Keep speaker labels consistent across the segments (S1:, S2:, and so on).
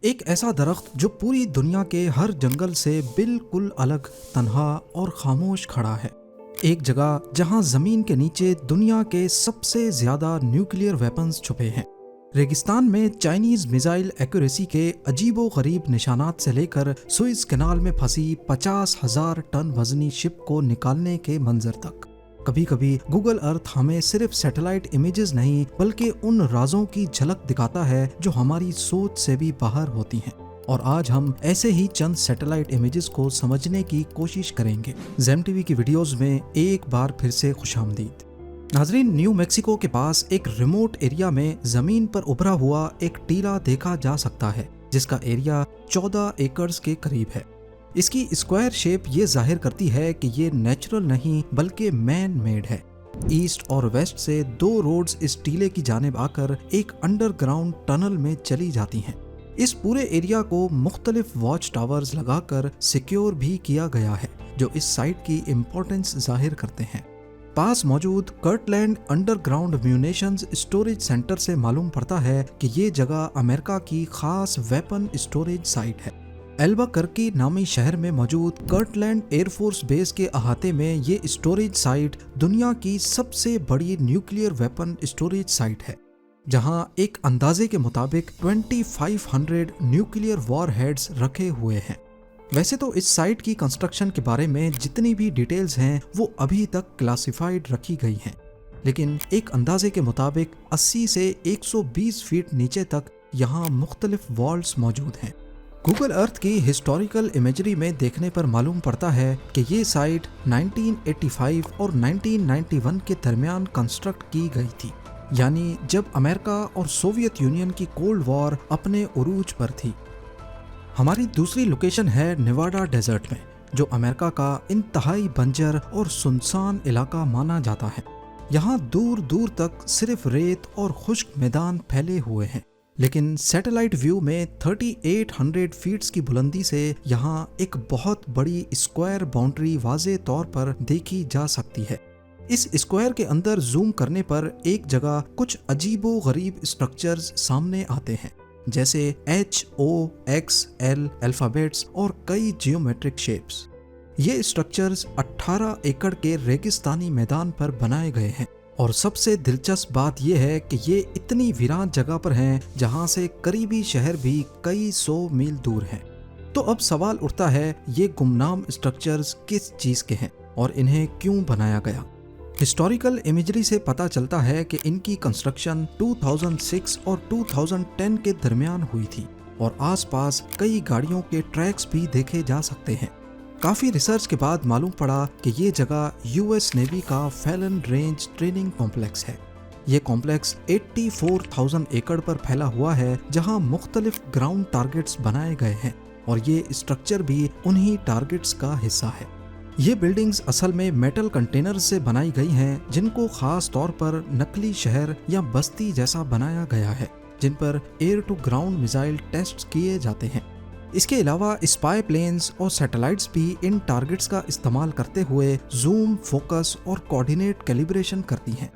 S1: एक ऐसा दरख्त जो पूरी दुनिया के हर जंगल से बिल्कुल अलग, तन्हा और खामोश खड़ा है। एक जगह जहां जमीन के नीचे दुनिया के सबसे ज्यादा न्यूक्लियर वेपन्स छुपे हैं। रेगिस्तान में चाइनीज मिसाइल एक्यूरेसी के अजीबो गरीब निशानात से लेकर सुइज कैनाल में फंसी 50,000 टन वजनी शिप को निकालने के मंजर तक। कभी कभी गूगल अर्थ हमें सिर्फ सैटेलाइट इमेजेस नहीं बल्कि उन राजों की झलक दिखाता है जो हमारी सोच से भी बाहर होती हैं। और आज हम ऐसे ही चंद सैटेलाइट इमेजेस को समझने की कोशिश करेंगे। ज़ेम टीवी की वीडियोस में एक बार फिर से खुशामदीद। नाजरीन, न्यू मैक्सिको के पास एक रिमोट एरिया में जमीन पर उभरा हुआ एक टीला देखा जा सकता है जिसका एरिया 14 एकड़ के करीब है। इसकी स्क्वायर शेप ये जाहिर करती है कि ये नेचुरल नहीं बल्कि मैन मेड है। ईस्ट और वेस्ट से 2 रोड्स इस टीले की जानिब आकर एक अंडरग्राउंड टनल में चली जाती हैं। इस पूरे एरिया को मुख्तलिफ वॉच टावर्स लगाकर सिक्योर भी किया गया है जो इस साइट की इम्पोर्टेंस जाहिर करते हैं। पास मौजूद Kirtland underground munitions storage centre से मालूम पड़ता है कि ये जगह अमेरिका की खास वेपन स्टोरेज साइट है। एल्बकर्की नामी शहर में मौजूद कर्टलैंड एयरफोर्स बेस के अहाते में ये स्टोरेज साइट दुनिया की सबसे बड़ी न्यूक्लियर वेपन स्टोरेज साइट है, जहां एक अंदाजे के मुताबिक 2500 न्यूक्लियर वॉरहेड्स रखे हुए हैं। वैसे तो इस साइट की कंस्ट्रक्शन के बारे में जितनी भी डिटेल्स हैं वो अभी तक क्लासिफाइड रखी गई हैं, लेकिन एक अंदाजे के मुताबिक 80 से 120 फीट नीचे तक यहाँ मुख्तलिफ वॉल्स मौजूद हैं। गूगल अर्थ की हिस्टोरिकल इमेजरी में देखने पर मालूम पड़ता है कि ये साइट 1985 और 1991 के दरमियान कंस्ट्रक्ट की गई थी, यानी जब अमेरिका और सोवियत यूनियन की कोल्ड वॉर अपने उरूज पर थी। हमारी दूसरी लोकेशन है नेवाडा डेजर्ट में, जो अमेरिका का इंतहाई बंजर और सुनसान इलाका माना जाता है। यहाँ दूर दूर तक सिर्फ रेत और खुश्क मैदान फैले हुए हैं, लेकिन सैटेलाइट व्यू में 3800 फीट्स की बुलंदी से यहाँ एक बहुत बड़ी स्क्वायर बाउंड्री वाज़े तौर पर देखी जा सकती है। इस स्क्वायर के अंदर जूम करने पर एक जगह कुछ अजीबो गरीब स्ट्रक्चर्स सामने आते हैं, जैसे HOXL अल्फाबेट्स और कई जियोमेट्रिक शेप्स। ये स्ट्रक्चर्स 18 एकड़ के रेगिस्तानी मैदान पर बनाए गए हैं और सबसे दिलचस्प बात यह है कि ये इतनी वीरान जगह पर हैं जहां से करीबी शहर भी कई 100 मील दूर हैं। तो अब सवाल उठता है, ये गुमनाम स्ट्रक्चर्स किस चीज़ के हैं और इन्हें क्यों बनाया गया? हिस्टोरिकल इमेजरी से पता चलता है कि इनकी कंस्ट्रक्शन 2006 और 2010 के दरमियान हुई थी और आसपास कई गाड़ियों के ट्रैक्स भी देखे जा सकते हैं। काफ़ी रिसर्च के बाद मालूम पड़ा कि ये जगह यूएस नेवी का फैलन रेंज ट्रेनिंग कॉम्प्लेक्स है। ये कॉम्प्लेक्स 84,000 एकड़ पर फैला हुआ है, जहां मुख्तलिफ ग्राउंड टारगेट्स बनाए गए हैं और ये स्ट्रक्चर भी उन्हीं टारगेट्स का हिस्सा है। ये बिल्डिंग्स असल में मेटल कंटेनर्स से बनाई गई हैं, जिनको खास तौर पर नकली शहर या बस्ती जैसा बनाया गया है, जिन पर air to ground missile test किए जाते हैं। इसके अलावा स्पाई प्लेन्स और सैटेलाइट्स भी इन टारगेट्स का इस्तेमाल करते हुए जूम, फोकस और कोऑर्डिनेट कैलिब्रेशन करती हैं।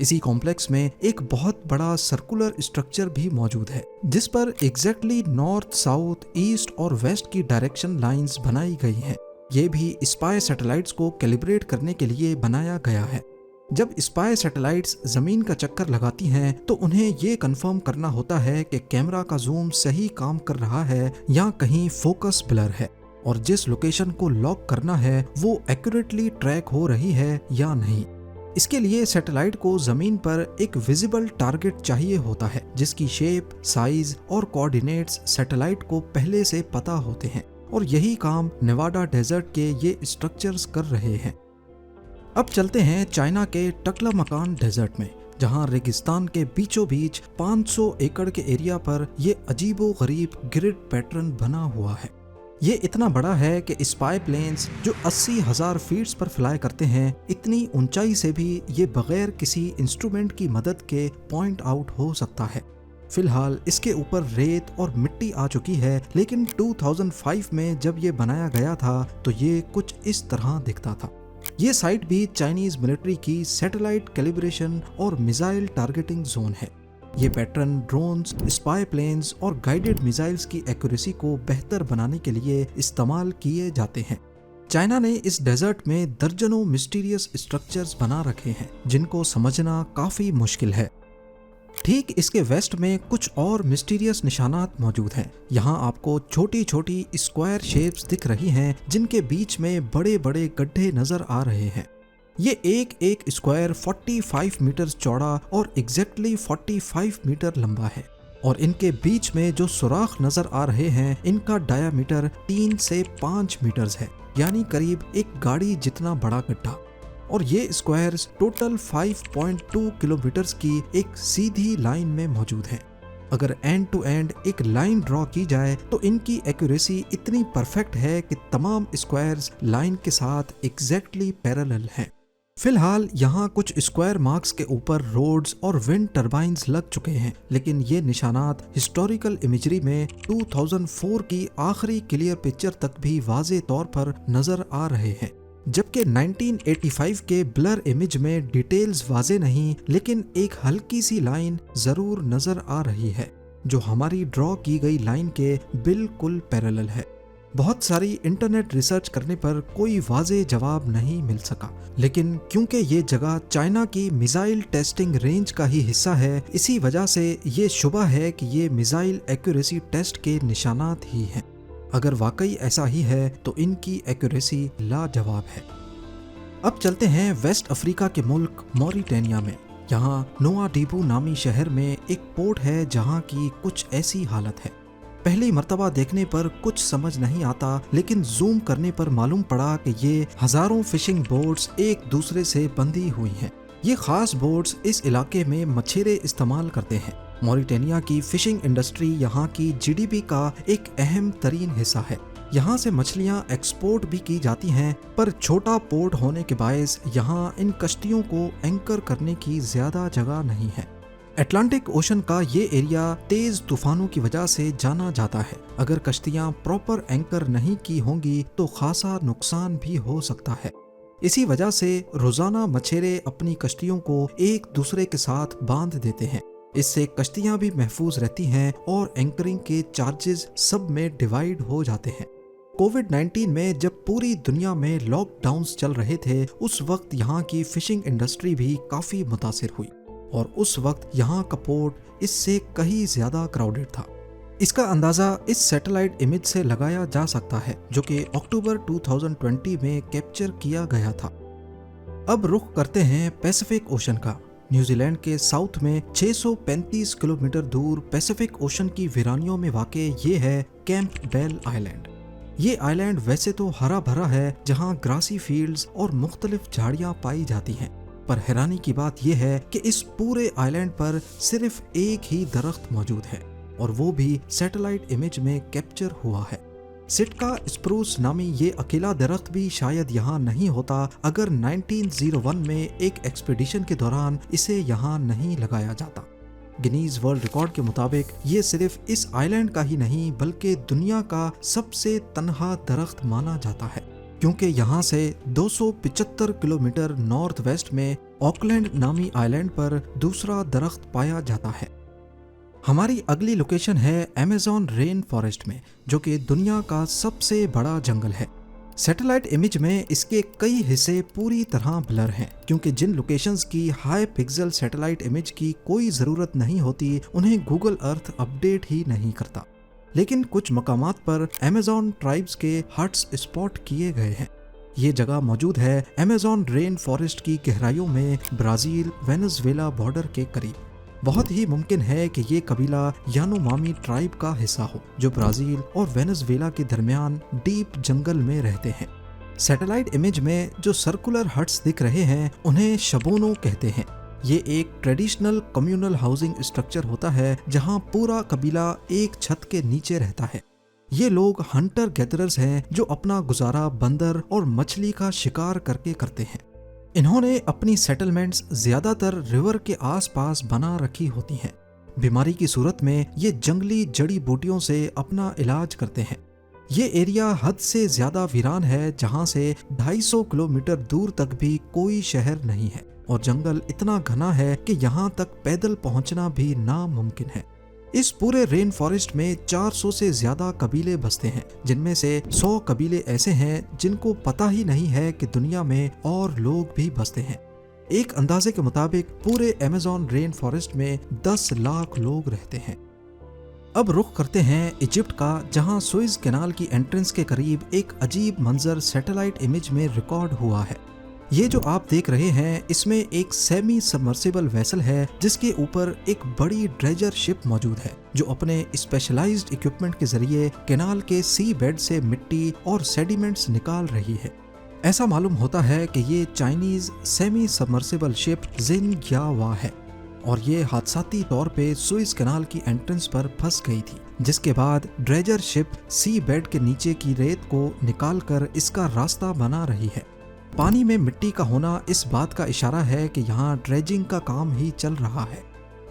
S1: इसी कॉम्प्लेक्स में एक बहुत बड़ा सर्कुलर स्ट्रक्चर भी मौजूद है, जिस पर एग्जैक्टली नॉर्थ, साउथ, ईस्ट और वेस्ट की डायरेक्शन लाइंस बनाई गई हैं। ये भी स्पाई सैटेलाइट्स को कैलिब्रेट करने के लिए बनाया गया है। जब स्पाई सैटेलाइट्स जमीन का चक्कर लगाती हैं तो उन्हें ये कंफर्म करना होता है कि कैमरा का जूम सही काम कर रहा है या कहीं फोकस ब्लर है, और जिस लोकेशन को लॉक करना है वो एक्यूरेटली ट्रैक हो रही है या नहीं। इसके लिए सैटेलाइट को जमीन पर एक विजिबल टारगेट चाहिए होता है, जिसकी शेप, साइज और कोऑर्डिनेट्स सैटेलाइट को पहले से पता होते हैं, और यही काम नेवाडा डेजर्ट के ये स्ट्रक्चर्स कर रहे हैं। अब चलते हैं चाइना के टकलामकान डेजर्ट में, जहां रेगिस्तान के बीचों बीच 500 एकड़ के एरिया पर ये अजीबो गरीब ग्रिड पैटर्न बना हुआ है। ये इतना बड़ा है कि स्पाई प्लेन्स जो 80,000 फीट्स पर फ्लाई करते हैं, इतनी ऊंचाई से भी ये बगैर किसी इंस्ट्रूमेंट की मदद के पॉइंट आउट हो सकता है। फिलहाल इसके ऊपर रेत और मिट्टी आ चुकी है, लेकिन 2005 में जब ये बनाया गया था तो ये कुछ इस तरह दिखता था। ये साइट भी चाइनीज मिलिट्री की सैटेलाइट कैलिब्रेशन और मिसाइल टारगेटिंग जोन है। ये पैटर्न ड्रोन्स, स्पाई प्लेन्स और गाइडेड मिसाइल्स की एक्यूरेसी को बेहतर बनाने के लिए इस्तेमाल किए जाते हैं। चाइना ने इस डेजर्ट में दर्जनों मिस्टीरियस स्ट्रक्चर्स बना रखे हैं जिनको समझना काफी मुश्किल है। ठीक इसके वेस्ट में कुछ और मिस्टीरियस निशानात मौजूद हैं। यहाँ आपको छोटी छोटी स्क्वायर शेप्स दिख रही हैं जिनके बीच में बड़े बड़े गड्ढे नजर आ रहे हैं। ये एक एक स्क्वायर 45 मीटर चौड़ा और एग्जैक्टली 45 मीटर लंबा है और इनके बीच में जो सुराख नजर आ रहे हैं इनका डायामीटर 3 से 5 मीटर्स है, यानी करीब एक गाड़ी जितना बड़ा गड्ढा। और ये स्क्वायर्स टोटल 5.2 किलोमीटर्स की एक सीधी लाइन में मौजूद हैं। अगर एंड टू एंड एक लाइन ड्रॉ की जाए तो इनकी एक्यूरेसी इतनी परफेक्ट है कि तमाम स्क्वायर्स लाइन के साथ एग्जैक्टली पैरेलल हैं। फिलहाल यहाँ कुछ स्क्वायर मार्क्स के ऊपर रोड्स और विंड टर्बाइन्स लग चुके हैं, लेकिन ये निशानात हिस्टोरिकल इमेजरी में 2004 की आखिरी क्लियर पिक्चर तक भी वाज़े तौर पर नजर आ रहे हैं। जबकि 1985 के ब्लर इमेज में डिटेल्स वाजे नहीं, लेकिन एक हल्की सी लाइन जरूर नजर आ रही है जो हमारी ड्रॉ की गई लाइन के बिल्कुल पैरेलल है। बहुत सारी इंटरनेट रिसर्च करने पर कोई वाजे जवाब नहीं मिल सका, लेकिन क्योंकि ये जगह चाइना की मिसाइल टेस्टिंग रेंज का ही हिस्सा है, इसी वजह से ये शुबा है कि ये मिसाइल एक्यूरेसी टेस्ट के निशानात ही हैं। अगर वाकई ऐसा ही है तो इनकी एक्यूरेसी लाजवाब है। अब चलते हैं वेस्ट अफ्रीका के मुल्क मॉरिटेनिया में। यहाँ नोआडीबू नामी शहर में एक पोर्ट है जहाँ की कुछ ऐसी हालत है। पहली मर्तबा देखने पर कुछ समझ नहीं आता, लेकिन जूम करने पर मालूम पड़ा कि ये हजारों फिशिंग बोट्स एक दूसरे से बंधी हुई हैं। ये खास बोट्स इस इलाके में मछेरे इस्तेमाल करते हैं। मॉरिटेनिया की फिशिंग इंडस्ट्री यहाँ की जीडीपी का एक अहम तरीन हिस्सा है। यहाँ से मछलियाँ एक्सपोर्ट भी की जाती हैं, पर छोटा पोर्ट होने के बायस यहाँ इन कश्तियों को एंकर करने की ज्यादा जगह नहीं है। अटलांटिक ओशन का ये एरिया तेज तूफानों की वजह से जाना जाता है। अगर कश्तियाँ प्रॉपर एंकर नहीं की होंगी तो खासा नुकसान भी हो सकता है। इसी वजह से रोजाना मछेरे अपनी कश्तियों को एक दूसरे के साथ बांध देते हैं। इससे कश्तियां भी महफूज रहती हैं और एंकरिंग के चार्जेस सब में डिवाइड हो जाते हैं। कोविड-19 में जब पूरी दुनिया में लॉकडाउन्स चल रहे थे, उस वक्त यहाँ की फिशिंग इंडस्ट्री भी काफी मुतासिर हुई और उस वक्त यहाँ का पोर्ट इससे कहीं ज्यादा क्राउडेड था। इसका अंदाजा इस सैटेलाइट इमेज से लगाया जा सकता है जो कि अक्टूबर 2020 में कैप्चर किया गया था। अब रुख करते हैं पैसिफिक ओशन का। न्यूजीलैंड के साउथ में 635 किलोमीटर दूर पैसिफिक ओशन की वीरानियों में वाक़े ये है कैंप बेल आइलैंड। ये आइलैंड वैसे तो हरा भरा है, जहाँ ग्रासी फील्ड्स और मुख्तलिफ झाड़ियाँ पाई जाती हैं, पर हैरानी की बात यह है कि इस पूरे आइलैंड पर सिर्फ एक ही दरख्त मौजूद है और वो भी सैटेलाइट इमेज में कैप्चर हुआ है। सिटका स्प्रूस नामी ये अकेला दरख्त भी शायद यहाँ नहीं होता अगर 1901 में एक एक्सपीडिशन के दौरान इसे यहाँ नहीं लगाया जाता। गिनीज वर्ल्ड रिकॉर्ड के मुताबिक ये सिर्फ इस आइलैंड का ही नहीं बल्कि दुनिया का सबसे तन्हा दरख्त माना जाता है, क्योंकि यहाँ से 275 किलोमीटर नॉर्थ वेस्ट में ऑकलैंड नामी आइलैंड पर दूसरा दरख्त पाया जाता है। हमारी अगली लोकेशन है अमेज़न रेन फॉरेस्ट में, जो कि दुनिया का सबसे बड़ा जंगल है। सैटेलाइट इमेज में इसके कई हिस्से पूरी तरह ब्लर हैं, क्योंकि जिन लोकेशंस की हाई पिक्सल सैटेलाइट इमेज की कोई ज़रूरत नहीं होती उन्हें गूगल अर्थ अपडेट ही नहीं करता। लेकिन कुछ मकामात पर अमेज़न ट्राइब्स के हट्स स्पॉट किए गए हैं। ये जगह मौजूद है अमेज़न रेन फॉरेस्ट की गहराइयों में, ब्राज़ील वेनेजुएला बॉर्डर के करीब। बहुत ही मुमकिन है कि ये कबीला यानोमामी ट्राइब का हिस्सा हो, जो ब्राज़ील और वेनेजुएला के दरमियान डीप जंगल में रहते हैं। सैटेलाइट इमेज में जो सर्कुलर हट्स दिख रहे हैं उन्हें शबोनो कहते हैं। ये एक ट्रेडिशनल कम्युनल हाउसिंग स्ट्रक्चर होता है जहाँ पूरा कबीला एक छत के नीचे रहता है। ये लोग हंटर गैदरर्स हैं जो अपना गुजारा बंदर और मछली का शिकार करके करते हैं। इन्होंने अपनी सेटलमेंट्स ज्यादातर रिवर के आसपास बना रखी होती हैं। बीमारी की सूरत में ये जंगली जड़ी बूटियों से अपना इलाज करते हैं। ये एरिया हद से ज्यादा वीरान है, जहां से 250 किलोमीटर दूर तक भी कोई शहर नहीं है और जंगल इतना घना है कि यहाँ तक पैदल पहुँचना भी नामुमकिन है। इस पूरे रेन फॉरेस्ट में 400 से ज्यादा कबीले बसते हैं, जिनमें से 100 कबीले ऐसे हैं जिनको पता ही नहीं है कि दुनिया में और लोग भी बसते हैं। एक अंदाजे के मुताबिक पूरे अमेज़न रेन फॉरेस्ट में 10 लाख लोग रहते हैं। अब रुख करते हैं इजिप्ट का, जहां सुएज कैनाल की एंट्रेंस के करीब एक अजीब मंजर सैटेलाइट इमेज में रिकॉर्ड हुआ है। ये जो आप देख रहे हैं, इसमें एक सेमी सबमर्सिबल वेसल है जिसके ऊपर एक बड़ी ड्रेजर शिप मौजूद है, जो अपने स्पेशलाइज्ड इक्विपमेंट के जरिए कैनाल के सी बेड से मिट्टी और सेडिमेंट्स निकाल रही है। ऐसा मालूम होता है कि ये चाइनीज सेमी सबमर्सिबल शिप जिनयावा है और ये हादसाती तौर पे सुएज कैनाल की एंट्रेंस पर फंस गई थी, जिसके बाद ड्रेजर शिप सी बेड के नीचे की रेत को निकालकर इसका रास्ता बना रही है। पानी में मिट्टी का होना इस बात का इशारा है कि यहाँ ड्रेजिंग का काम ही चल रहा है।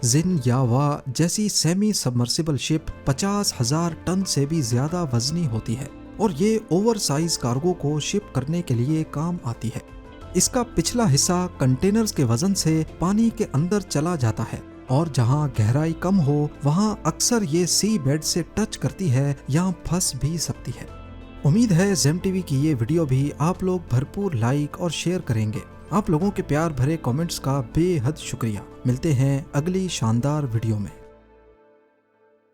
S1: जिनयावा जैसी सेमी सबमर्सिबल शिप 50,000 टन से भी ज्यादा वजनी होती है और ये ओवर साइज कार्गो को शिप करने के लिए काम आती है। इसका पिछला हिस्सा कंटेनर्स के वजन से पानी के अंदर चला जाता है और जहाँ गहराई कम हो वहाँ अक्सर ये सी बेड से टच करती है या फंस भी सकती है। उम्मीद है जेम टीवी की ये वीडियो भी आप लोग भरपूर लाइक और शेयर करेंगे। आप लोगों के प्यार भरे कमेंट्स का बेहद शुक्रिया। मिलते हैं अगली शानदार वीडियो में।